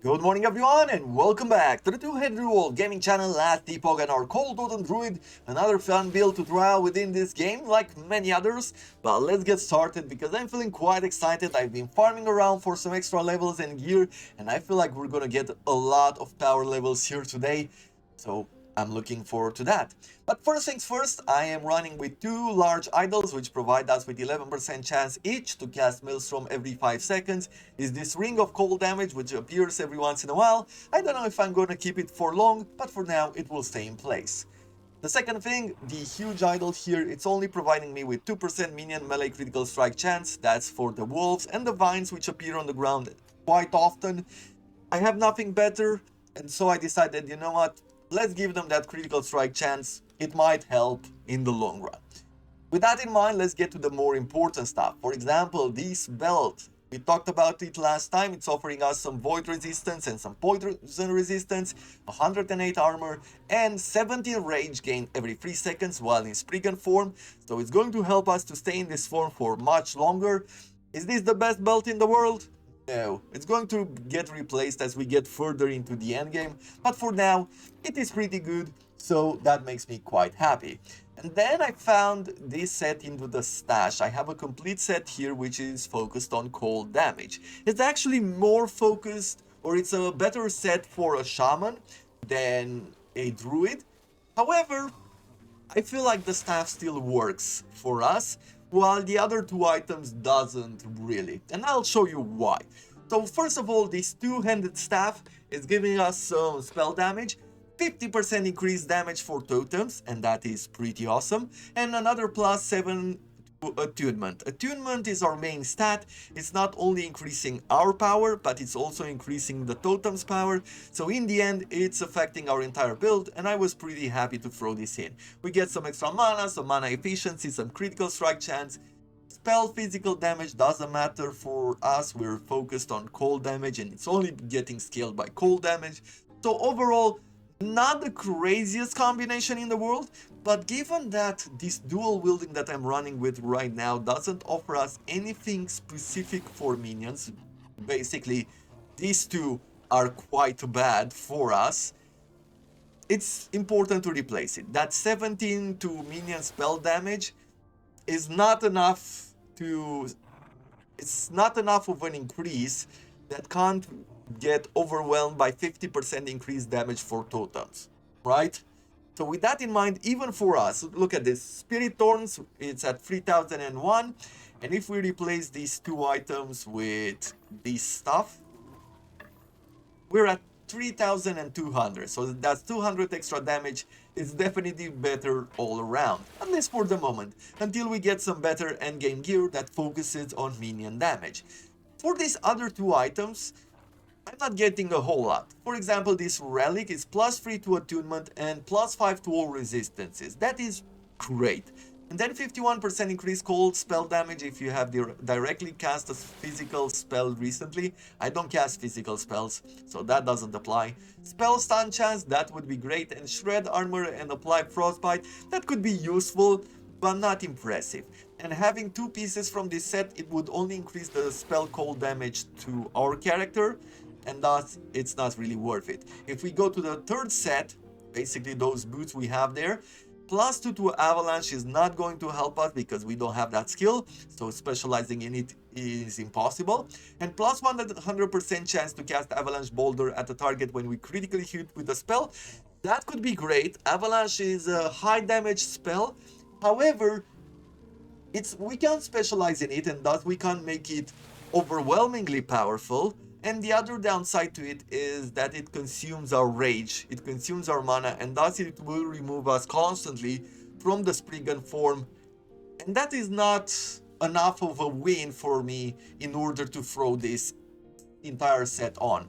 Good morning everyone and welcome back to the two-headed rule gaming channel Last Epoch and our Cold Totem Druid, another fun build to try out within this game like many others. But let's get started because I'm feeling quite excited. I've been farming around for some extra levels and gear and I feel like we're gonna get a lot of power levels here today. So I'm looking forward to that. But first things first, I am running with two large idols which provide us with 11% chance each to cast Maelstrom every 5 seconds. Is this ring of cold damage which appears every once in a while. I don't know if I'm gonna keep it for long, but for now it will stay in place. The second thing, the huge idol here, it's only providing me with 2% minion melee critical strike chance. That's for the wolves and the vines which appear on the ground quite often. I have nothing better, and so I decided, you know what, let's give them that critical strike chance. It might help in the long run. With that in mind, let's get to the more important stuff. For example, this belt. We talked about it last time. It's offering us some void resistance and some poison resistance, 108 armor, and 17 rage gain every 3 seconds while in Spriggan form. So it's going to help us to stay in this form for much longer. Is this the best belt in the world? No, it's going to get replaced as we get further into the endgame, but for now, it is pretty good, so that makes me quite happy. And then I found this set into the stash. I have a complete set here which is focused on cold damage. It's actually more focused, or it's a better set for a shaman than a druid. However, I feel like the staff still works for us, while the other two items doesn't really, and I'll show you why. So first of all, this two-handed staff is giving us some spell damage, 50% increased damage for totems, and that is pretty awesome, and another plus 7 attunement. Attunement is our main stat. It's not only increasing our power, but it's also increasing the totem's power. So in the end, it's affecting our entire build, and I was pretty happy to throw this in. We get some extra mana, some mana efficiency, some critical strike chance. Spell physical damage doesn't matter for us. We're focused on cold damage, and it's only getting scaled by cold damage. So overall, not the craziest combination in the world, but given that this dual wielding that I'm running with right now doesn't offer us anything specific for minions, basically these two are quite bad for us, it's important to replace it. That 17 to minion spell damage is not enough to... it's not enough of an increase that can't get overwhelmed by 50% increased damage for totems, right? So with that in mind, even for us, look at this. Spirit Thorns, it's at 3001. And if we replace these two items with this stuff, we're at 3200. So that's 200 extra damage. It's definitely better all around, at least for the moment, until we get some better endgame gear that focuses on minion damage. For these other two items, I'm not getting a whole lot. For example, this relic is plus 3 to attunement and plus 5 to all resistances. That is great. And then 51% increased cold spell damage if you have directly cast a physical spell recently. I don't cast physical spells, so that doesn't apply. Spell stun chance, that would be great. And shred armor and apply frostbite, that could be useful, but not impressive. And having two pieces from this set, it would only increase the spell cold damage to our character, and thus it's not really worth it. If we go to the third set, basically those boots we have there, plus 2 to avalanche is not going to help us because we don't have that skill, so specializing in it is impossible. And plus 100% chance to cast avalanche boulder at the target when we critically hit with the spell, that could be great. Avalanche is a high damage spell, however, we can't specialize in it, and thus we can't make it overwhelmingly powerful. And the other downside to it is that it consumes our rage, it consumes our mana, and thus it will remove us constantly from the Spriggan form. And that is not enough of a win for me in order to throw this entire set on.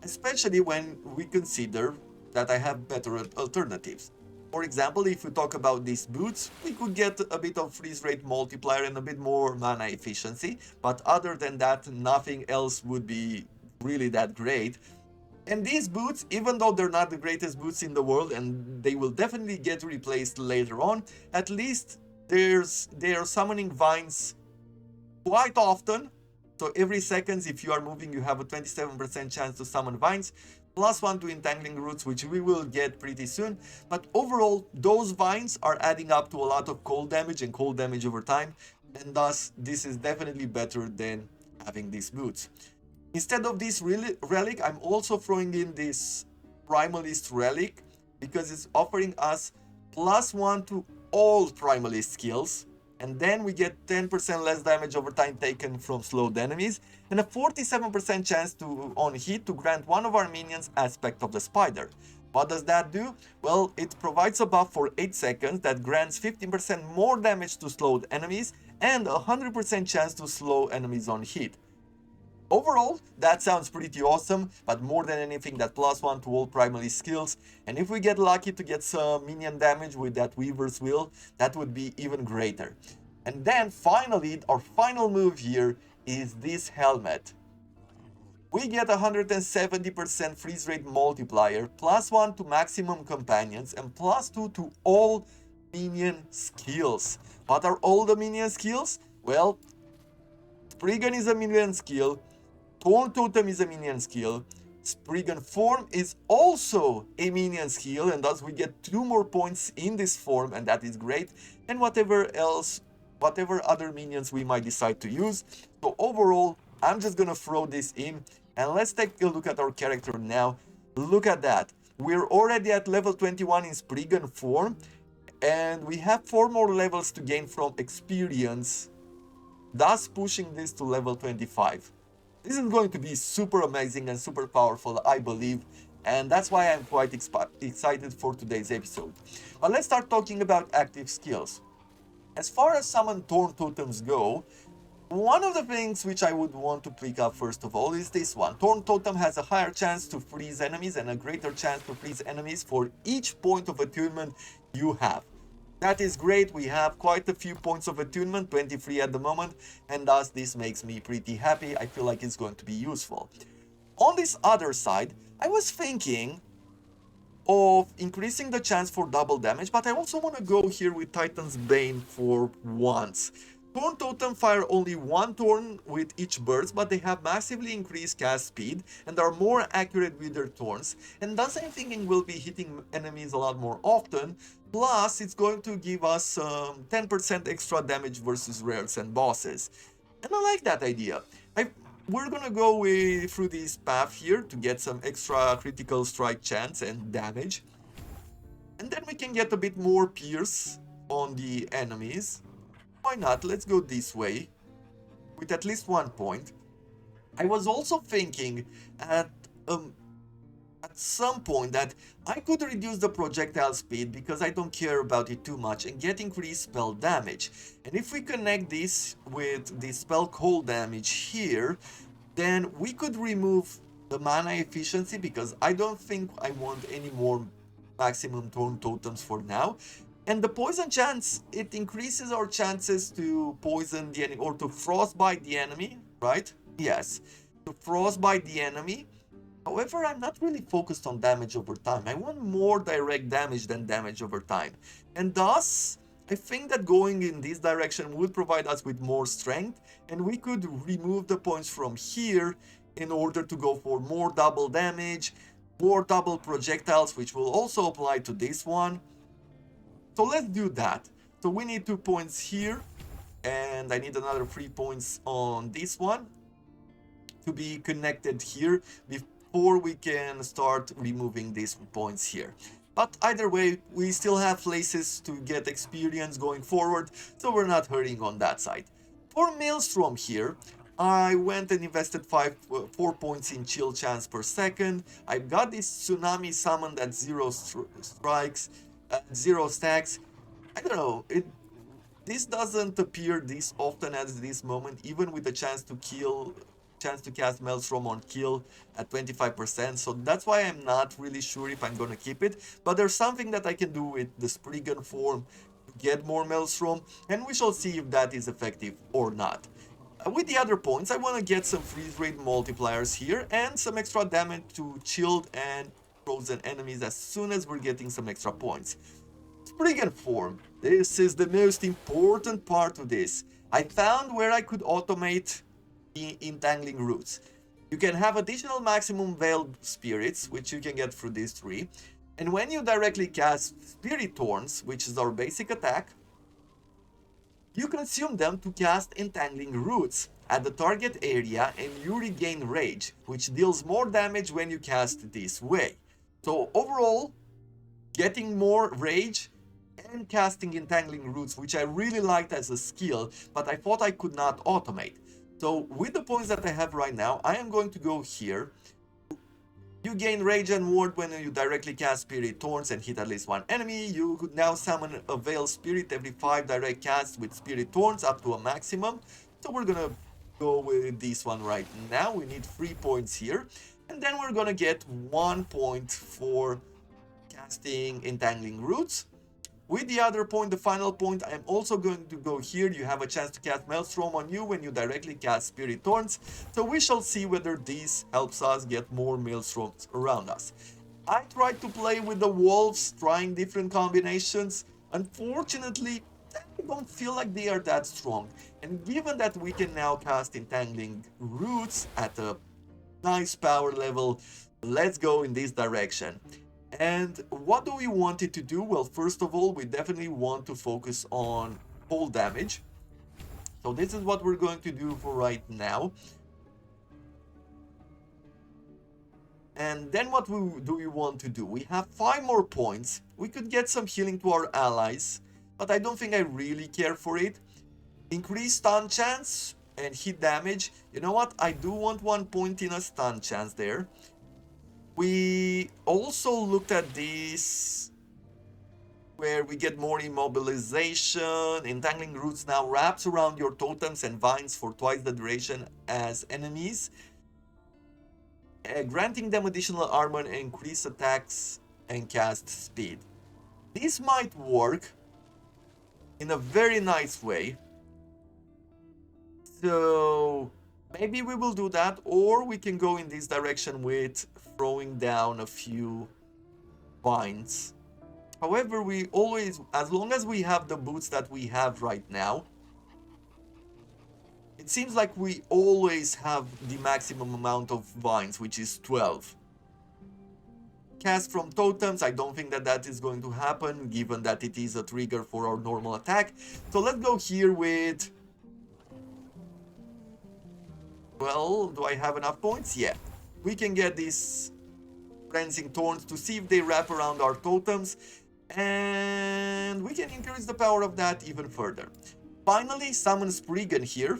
Especially when we consider that I have better alternatives. For example, if we talk about these boots, we could get a bit of freeze rate multiplier and a bit more mana efficiency, but other than that, nothing else would be really that great. And these boots, even though they're not the greatest boots in the world, and they will definitely get replaced later on, at least they are summoning vines quite often, So every seconds, if you are moving, you have a 27% chance to summon vines, +1 to entangling roots, which we will get pretty soon. But overall, those vines are adding up to a lot of cold damage and cold damage over time, and thus this is definitely better than having these boots. Instead of this relic, I'm also throwing in this Primalist relic because it's offering us +1 to all Primalist skills, and then we get 10% less damage over time taken from slowed enemies, and a 47% chance to on hit to grant one of our minions aspect of the spider. What does that do? Well, it provides a buff for 8 seconds that grants 15% more damage to slowed enemies and a 100% chance to slow enemies on hit. Overall, that sounds pretty awesome, but more than anything, that +1 to all primary skills, and if we get lucky to get some minion damage with that Weaver's Will, that would be even greater. And then finally, our final move here is this helmet. We get 170% freeze rate multiplier, +1 to maximum companions, and +2 to all minion skills. What are all the minion skills? Well, Spriggan is a minion skill, Druid Totem is a minion skill, Spriggan form is also a minion skill, and thus we get 2 more points in this form, and that is great, and whatever other minions we might decide to use. So overall, I'm just gonna throw this in, and let's take a look at our character now. Look at that. We're already at level 21 in Spriggan form, and we have 4 more levels to gain from experience, thus pushing this to level 25. This is going to be super amazing and super powerful, I believe, and that's why I'm quite excited for today's episode. But let's start talking about active skills. As far as summon Torn Totems go, one of the things which I would want to pick up first of all is this one. Torn Totem has a higher chance to freeze enemies and a greater chance to freeze enemies for each point of attunement you have. That is great, we have quite a few points of attunement, 23 at the moment, and thus this makes me pretty happy. I feel like it's going to be useful. On this other side, I was thinking of increasing the chance for double damage, but I also want to go here with Titan's Bane for once. Torn Totem fire only 1 Torn with each burst, but they have massively increased cast speed and are more accurate with their Torns, and thus I'm thinking we'll be hitting enemies a lot more often, plus it's going to give us 10% extra damage versus rares and bosses. And I like that idea. We're gonna go through this path here to get some extra critical strike chance and damage, and then we can get a bit more pierce on the enemies. Why not? Let's go this way with at least 1 point. I was also thinking at some point that I could reduce the projectile speed because I don't care about it too much and get increased spell damage. And if we connect this with the spell cold damage here, then we could remove the mana efficiency because I don't think I want any more maximum Torn Totems for now. And the poison chance, it increases our chances to poison the enemy or to frostbite the enemy, right? Yes, to frostbite the enemy. However, I'm not really focused on damage over time. I want more direct damage than damage over time. And thus, I think that going in this direction would provide us with more strength, and we could remove the points from here in order to go for more double damage, more double projectiles, which will also apply to this one. So let's do that. So we need 2 points here, and I need another 3 points on this one to be connected here before we can start removing these points here. But either way, we still have places to get experience going forward, so we're not hurrying on that side. For Maelstrom here, I went and invested 4 points in chill chance per second. I've got this tsunami summoned at 0 strikes, 0 stacks. I don't know, this doesn't appear this often as this moment, even with the chance to cast Maelstrom on kill at 25%, so that's why I'm not really sure if I'm gonna keep it, but there's something that I can do with the Spriggan form to get more Maelstrom, and we shall see if that is effective or not. With the other points, I want to get some freeze rate multipliers here and some extra damage to chilled and frozen enemies as soon as we're getting some extra points. Spriggan form. This is the most important part of this. I found where I could automate the entangling roots. You can have additional maximum veiled spirits, which you can get through these 3. And when you directly cast Spirit Thorns, which is our basic attack, you consume them to cast entangling roots at the target area and you regain rage, which deals more damage when you cast this way. So overall, getting more rage and casting entangling roots, which I really liked as a skill, but I thought I could not automate. So with the points that I have right now, I am going to go here. You gain Rage and Ward when you directly cast Spirit Thorns and hit at least one enemy. You could now summon a Veil Spirit every 5 direct casts with Spirit Thorns up to a maximum. So we're gonna go with this one right now. We need 3 points here. And then we're gonna get 1 point for casting Entangling Roots. With the other point, the final point, I am also going to go here. You have a chance to cast Maelstrom on you when you directly cast Spirit Thorns. So we shall see whether this helps us get more Maelstroms around us. I tried to play with the Wolves, trying different combinations. Unfortunately, I don't feel like they are that strong. And given that we can now cast Entangling Roots at a nice power level, let's go in this direction. And what do we want it to do? Well, first of all, we definitely want to focus on cold damage. So this is what we're going to do for right now. And then what do we want to do? We have 5 more points. We could get some healing to our allies, but I don't think I really care for it. Increase stun chance and hit damage. You know what? I do want 1 point in a stun chance there. We also looked at this where we get more immobilization. Entangling Roots now wraps around your totems and vines for twice the duration as enemies, granting them additional armor and increased attacks and cast speed. This might work in a very nice way. So maybe we will do that, or we can go in this direction with throwing down a few vines. However, we always, as long as we have the boots that we have right now, it seems like we always have the maximum amount of vines, which is 12. Cast from totems, I don't think that that is going to happen, given that it is a trigger for our normal attack. So let's go here with... Well, do I have enough points? Yeah. We can get these Cleansing Thorns to see if they wrap around our totems, and we can increase the power of that even further. Finally, summon Spriggan here.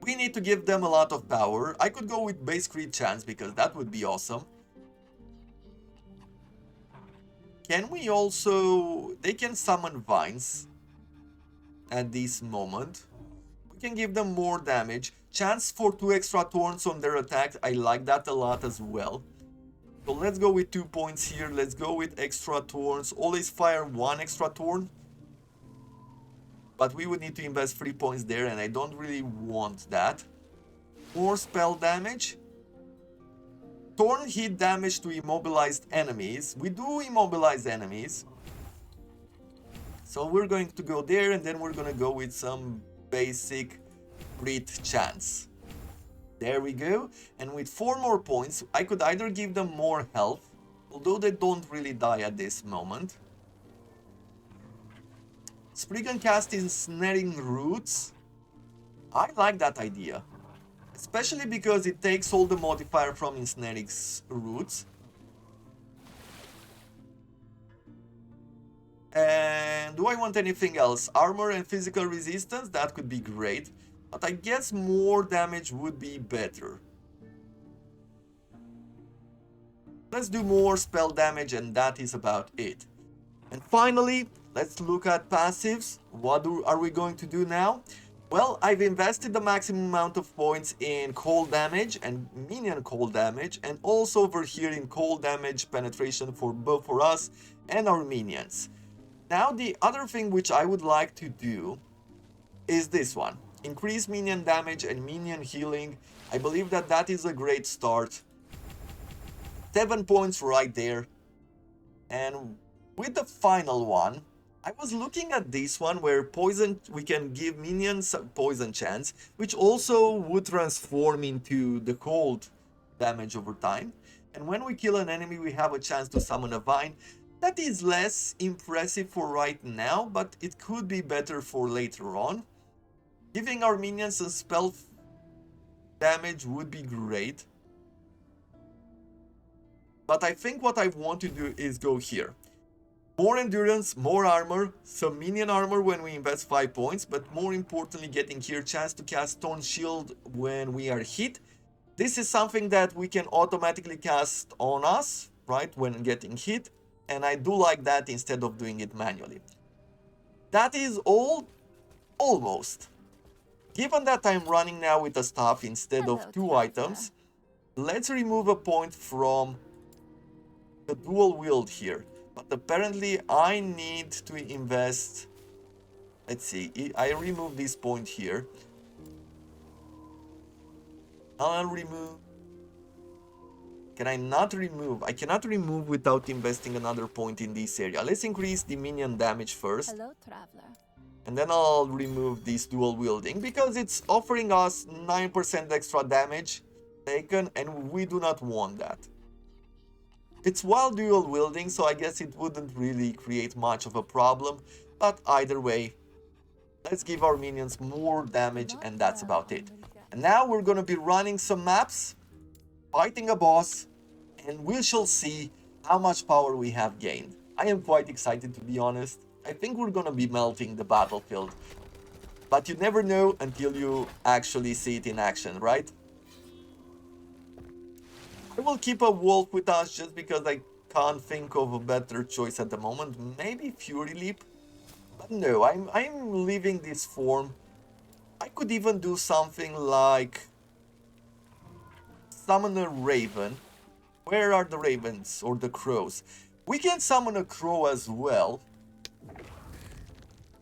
We need to give them a lot of power. I could go with base crit chance because that would be awesome. Can we also... They can summon vines at this moment. We can give them more damage. Chance for 2 extra thorns on their attack. I like that a lot as well. So let's go with 2 points here. Let's go with extra thorns. Always fire 1 extra thorn. But we would need to invest 3 points there, and I don't really want that. More spell damage. Thorn hit damage to immobilized enemies. We do immobilize enemies. So we're going to go there, and then we're going to go with some basic crit chance. There we go. And with 4 more points, I could either give them more health, although they don't really die at this moment. Spriggan cast Ensnaring Roots. I like that idea. Especially because it takes all the modifier from Ensnaring Roots. And do I want anything else? Armor and physical resistance? That could be great. But I guess more damage would be better. Let's do more spell damage, and that is about it. And finally, let's look at passives. What are we going to do now? Well, I've invested the maximum amount of points in cold damage and minion cold damage, and also over here in cold damage penetration for both for us and our minions. Now the other thing which I would like to do is this one. Increase minion damage and minion healing. I believe that that is a great start. 7 points right there. And with the final one, I was looking at this one where poison, we can give minions a poison chance, which also would transform into the cold damage over time. And when we kill an enemy, we have a chance to summon a vine. That is less impressive for right now, but it could be better for later on. Giving our minions a spell damage would be great. But I think what I want to do is go here. More endurance, more armor, some minion armor when we invest 5 points, but more importantly getting here chance to cast Stone Shield when we are hit. This is something that we can automatically cast on us, right, when getting hit, and I do like that instead of doing it manually. That is all, almost. Given that I'm running now with a staff instead of 2 items, let's remove a point from the dual wield here. But apparently I need to invest, let's see, I remove this point here. I'll remove, can I not remove? I cannot remove without investing another point in this area. Let's increase the minion damage first. Hello, traveler. And then I'll remove this dual wielding because it's offering us 9% extra damage taken and we do not want that. It's while dual wielding, so I guess it wouldn't really create much of a problem, but either way, let's give our minions more damage and that's about it. And now we're gonna be running some maps, fighting a boss, and we shall see how much power we have gained. I am quite excited, to be honest. I think we're gonna be melting the battlefield, but you never know until you actually see it in action, right? I will keep a wolf with us just because I can't think of a better choice at the moment. Maybe Fury Leap? But no, I'm leaving this form. I could even do something like summon a raven. Where are the ravens or the crows? We can summon a crow as well,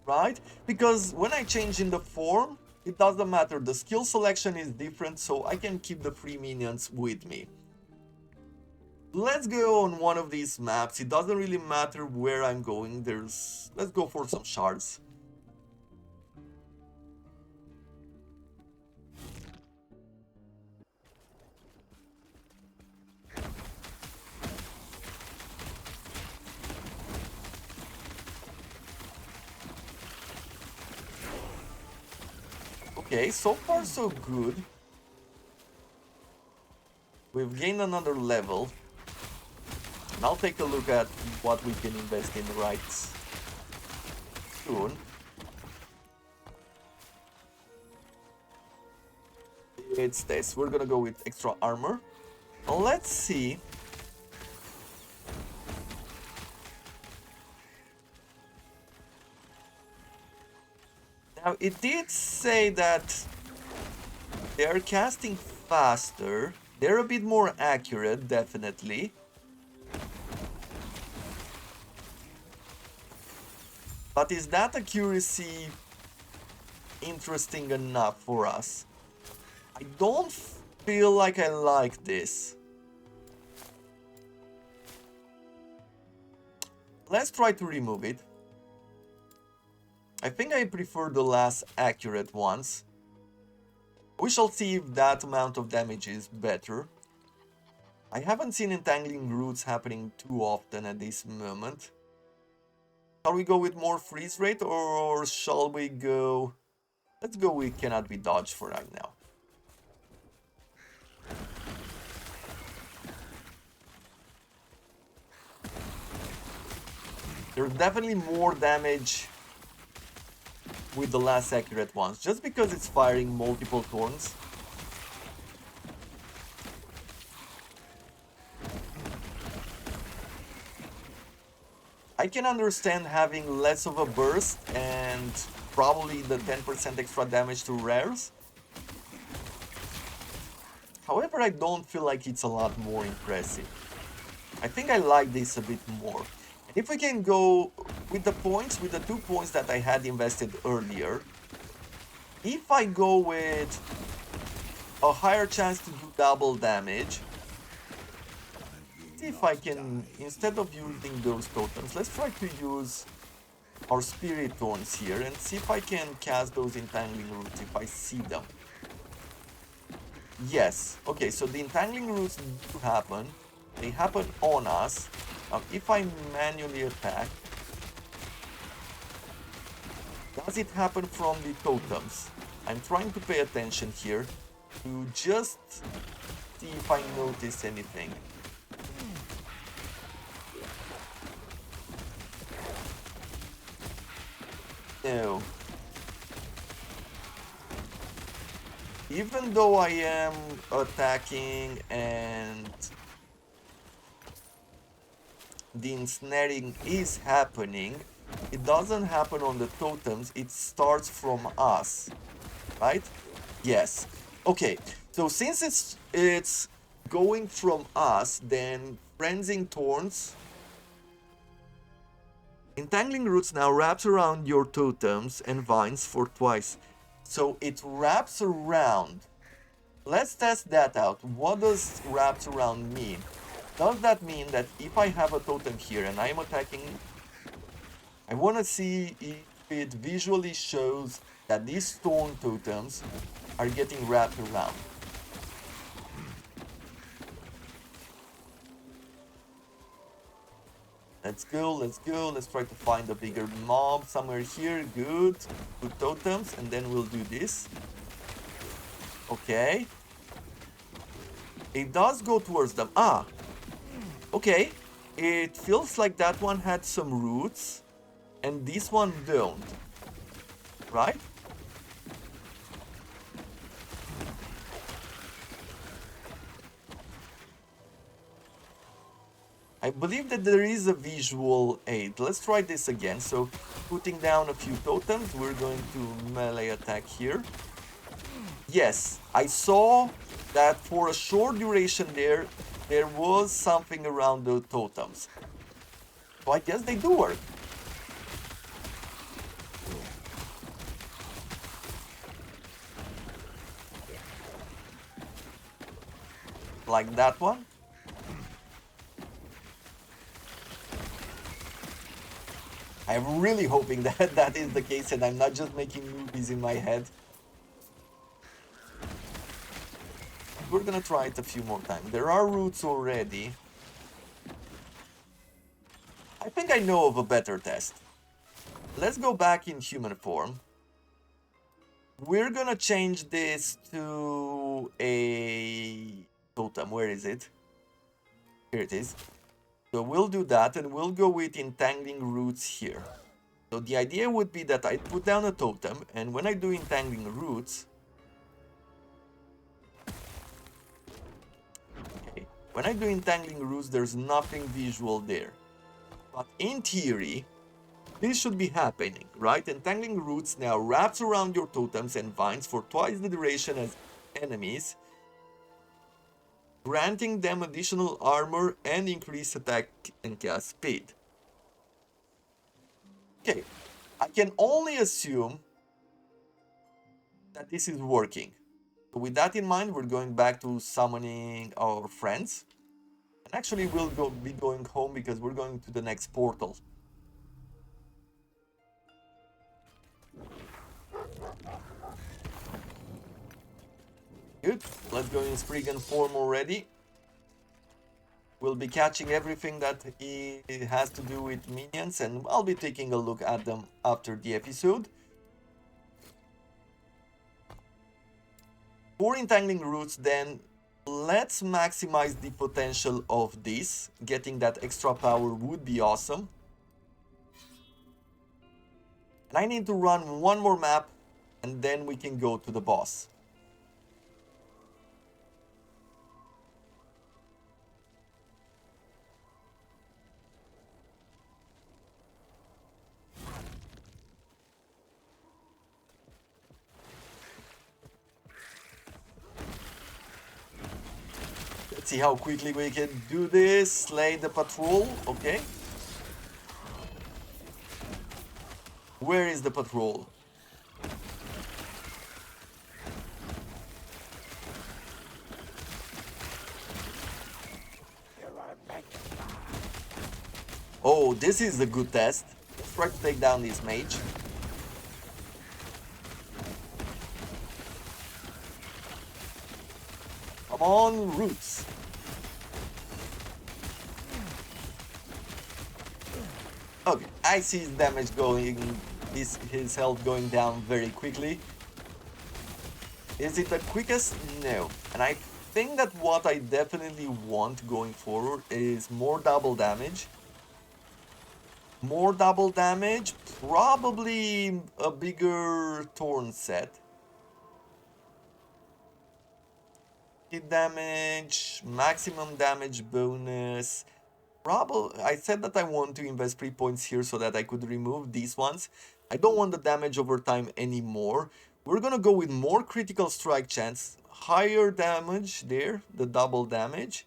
right? Because when I change in the form, it doesn't matter. The skill selection is different, so I can keep the free minions with me. Let's go on one of these maps. It doesn't really matter where I'm going. Let's go for some shards. Okay, so far so good. We've gained another level. And I'll take a look at what we can invest in right soon. It's this. We're gonna go with extra armor. Let's see. Now, it did say that they are casting faster. They're a bit more accurate, definitely. But is that accuracy interesting enough for us? I don't feel like I like this. Let's try to remove it. I think I prefer the less accurate ones. We shall see if that amount of damage is better. I haven't seen entangling roots happening too often at this moment. Shall we go with more freeze rate or shall we go... Let's go with cannot be dodged for right now. There's definitely more damage with the less accurate ones, just because it's firing multiple thorns. I can understand having less of a burst and probably the 10% extra damage to rares. However, I don't feel like it's a lot more impressive. I think I like this a bit more. And if we can go with the points, with the 2 points that I had invested earlier, if I go with a higher chance to do double damage, see if I can, instead of using those totems, let's try to use our spirit thorns here and see if I can cast those entangling roots if I see them. Yes. Okay, so the entangling roots do happen. They happen on us. Now, if I manually attack, does it happen from the totems? I'm trying to pay attention here to just see if I notice anything. No. Even though I am attacking and the ensnaring is happening, it doesn't happen on the totems, it starts from us, right? Yes. Okay, so since it's going from us, then Frenzying Thorns, Entangling Roots now wraps around your totems and vines for twice. So it wraps around. Let's test that out. What does wraps around mean? Does that mean that if I have a totem here and I'm attacking, I want to see if it visually shows that these stone totems are getting wrapped around? Let's go, let's go. Let's try to find a bigger mob somewhere here. Good. Good totems. And then we'll do this. Okay. It does go towards them. Ah. Okay. It feels like that one had some roots. And this one don't. Right? I believe that there is a visual aid. Let's try this again. So, putting down a few totems, we're going to melee attack here. Yes, I saw that for a short duration there was something around the totems. So I guess they do work. Like that one. I'm really hoping that that is the case and I'm not just making movies in my head. We're gonna try it a few more times. There are roots already. I think I know of a better test. Let's go back in human form. We're gonna change this to a totem. Where is it? Here it is. So we'll do that and we'll go with entangling roots here. So the idea would be that I put down a totem and when I do entangling roots, okay, when I do entangling roots, there's nothing visual there. But in theory, this should be happening, right? Entangling roots now wraps around your totems and vines for twice the duration as enemies, granting them additional armor and increased attack and cast speed. Okay, I can only assume that this is working. So with that in mind, we're going back to summoning our friends. And actually we'll be going home because we're going to the next portal. Good, let's go in Spriggan form already. We'll be catching everything that it has to do with minions and I'll be taking a look at them after the episode. For entangling roots then, let's maximize the potential of this. Getting that extra power would be awesome. And I need to run one more map and then we can go to the boss. Let's see how quickly we can do this. Slay the patrol, okay. Where is the patrol? Oh, this is a good test. try to take down this mage. Come on, roots. Okay, I see his damage going, his health going down very quickly. Is it the quickest? No. And I think that what I definitely want going forward is more double damage. More double damage, probably a bigger Torn set. Hit damage, maximum damage bonus. Probably, I said that I want to invest 3 points here so that I could remove these ones. I don't want the damage over time anymore. We're gonna go with more critical strike chance, higher damage there, the double damage.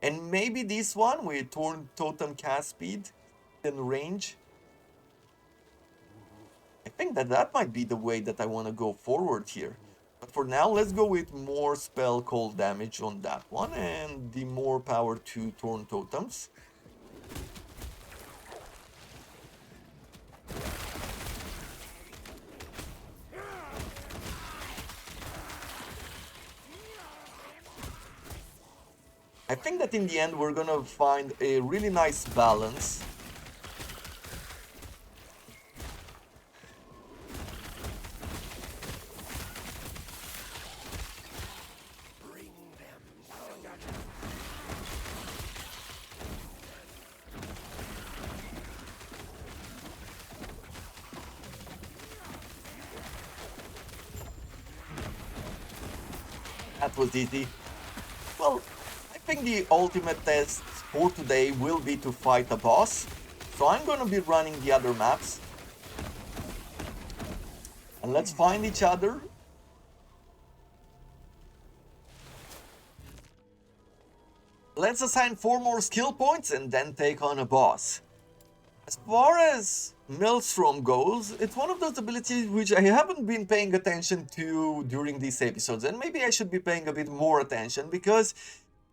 And maybe this one with Torn Totem cast speed and range. I think that that might be the way that I want to go forward here. But for now, let's go with more spell cold damage on that one and the more power to Torn Totems. I think that in the end we're gonna find a really nice balance. That was easy. Well, I think the ultimate test for today will be to fight a boss. So I'm gonna be running the other maps. And let's find each other. Let's assign 4 more skill points and then take on a boss. As far as Maelstrom goes, it's one of those abilities which I haven't been paying attention to during these episodes, and maybe I should be paying a bit more attention because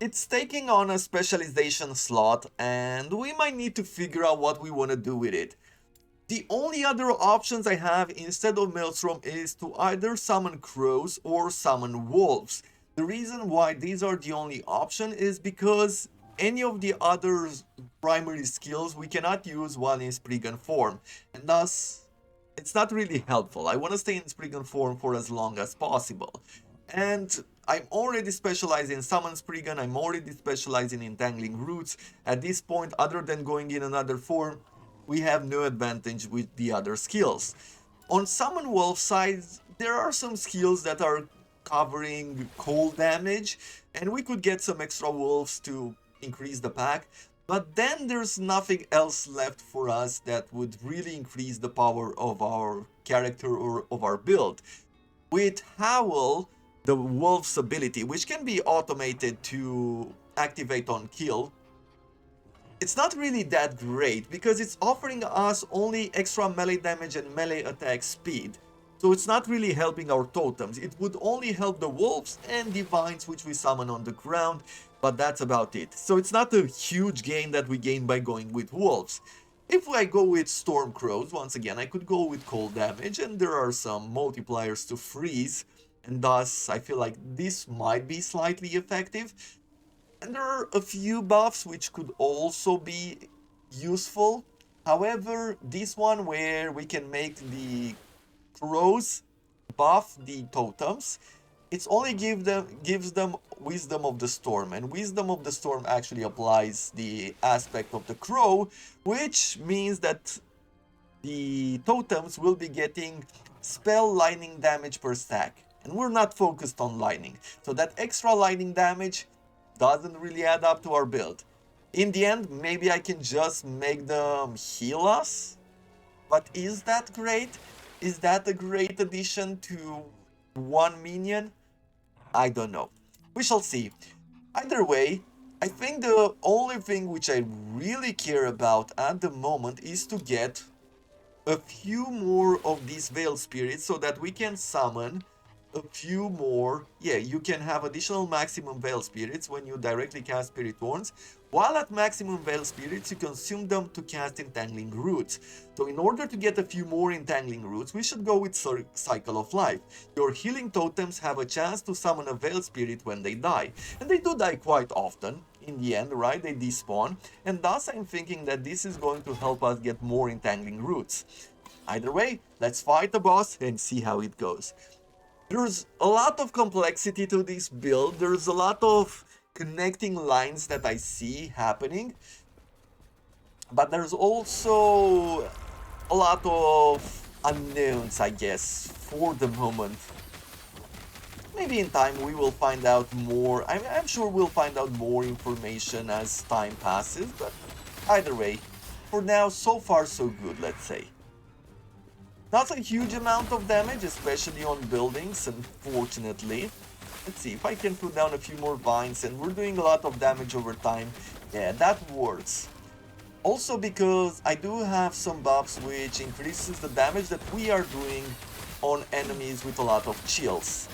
it's taking on a specialization slot and we might need to figure out what we want to do with it. The only other options I have instead of Maelstrom is to either summon crows or summon wolves. The reason why these are the only option is because any of the other primary skills we cannot use while in Spriggan form, and thus it's not really helpful. I want to stay in Spriggan form for as long as possible. And I'm already specialized in Summon Spriggan, I'm already specialized in Entangling Roots. At this point, other than going in another form, we have no advantage with the other skills. On Summon Wolf side, there are some skills that are covering cold damage, and we could get some extra wolves to increase the pack, but then there's nothing else left for us that would really increase the power of our character or of our build. With Howl, the wolf's ability, which can be automated to activate on kill, it's not really that great because it's offering us only extra melee damage and melee attack speed. So it's not really helping our totems. It would only help the wolves and divines which we summon on the ground, but that's about it. So it's not a huge gain that we gain by going with wolves. If I go with storm crows, once again, I could go with cold damage and there are some multipliers to freeze, and thus I feel like this might be slightly effective. And there are a few buffs which could also be useful. However, this one where we can make the crows buff the totems, it's only gives them Wisdom of the Storm, and Wisdom of the Storm actually applies the aspect of the crow, which means that the totems will be getting spell lightning damage per stack, and we're not focused on lightning, so that extra lightning damage doesn't really add up to our build. In the end, maybe I can just make them heal us, but is that great? Is that a great addition to one minion? I don't know. We shall see. Either way, I think the only thing which I really care about at the moment is to get a few more of these Veil Spirits so that we can summon a few more. Yeah, you can have additional maximum Veil Spirits when you directly cast Spirit Thorns. While at maximum Veil Spirits, you consume them to cast Entangling Roots. So in order to get a few more Entangling Roots, we should go with Cycle of Life. Your healing totems have a chance to summon a Veil Spirit when they die. And they do die quite often. In the end, right, they despawn. And thus I'm thinking that this is going to help us get more Entangling Roots. Either way, let's fight the boss and see how it goes. There's a lot of complexity to this build. There's a lot of connecting lines that I see happening. But there's also a lot of unknowns, I guess, for the moment. Maybe in time we will find out more. I'm sure we'll find out more information as time passes, but either way, for now, so far so good, let's say. Not a huge amount of damage, especially on buildings, unfortunately. Let's see if I can put down a few more vines, and we're doing a lot of damage over time. Yeah, that works. Also because I do have some buffs which increases the damage that we are doing on enemies with a lot of chills.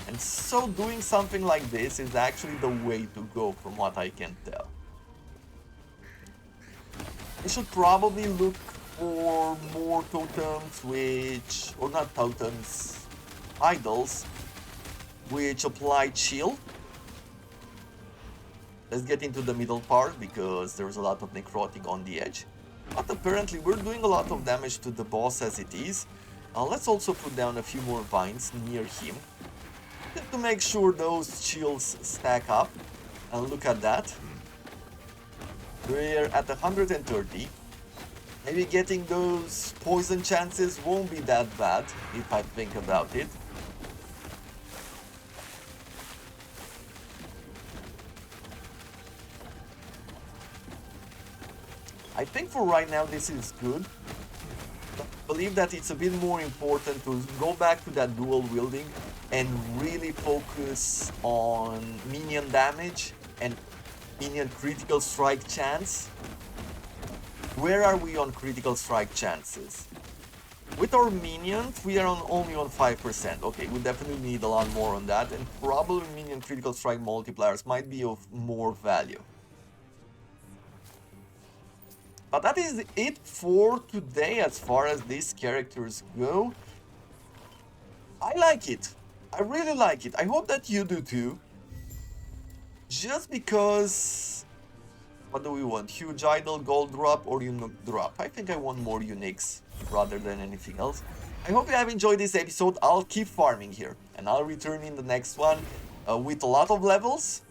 And so doing something like this is actually the way to go from what I can tell. I should probably look for more totems which, or not totems, idols, which apply chill. Let's get into the middle part because there's a lot of necrotic on the edge. But apparently we're doing a lot of damage to the boss as it is. Let's also put down a few more vines near him to make sure those chills stack up. And look at that. We're at 130. Maybe getting those poison chances won't be that bad if I think about it. I think for right now this is good. I believe that it's a bit more important to go back to that dual wielding and really focus on minion damage and minion critical strike chance. Where are we on critical strike chances? With our minions, we are only on 5%. Okay, we definitely need a lot more on that, and probably minion critical strike multipliers might be of more value. But that is it for today as far as these characters go. I like it. I really like it. I hope that you do too. Just because... What do we want? Huge idol, gold drop, or unique drop? I think I want more uniques rather than anything else. I hope you have enjoyed this episode. I'll keep farming here, and I'll return in the next one with a lot of levels.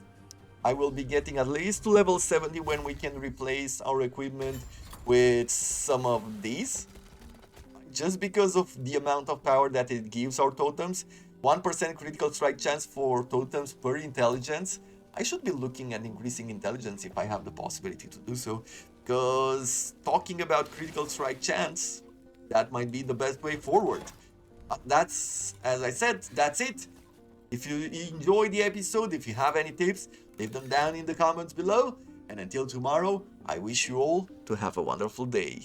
I will be getting at least to level 70 when we can replace our equipment with some of these. Just because of the amount of power that it gives our totems. 1% critical strike chance for totems per intelligence. I should be looking at increasing intelligence if I have the possibility to do so, because talking about critical strike chance, that might be the best way forward. That's, as I said, that's it. If you enjoyed the episode, if you have any tips, leave them down in the comments below. And until tomorrow, I wish you all to have a wonderful day.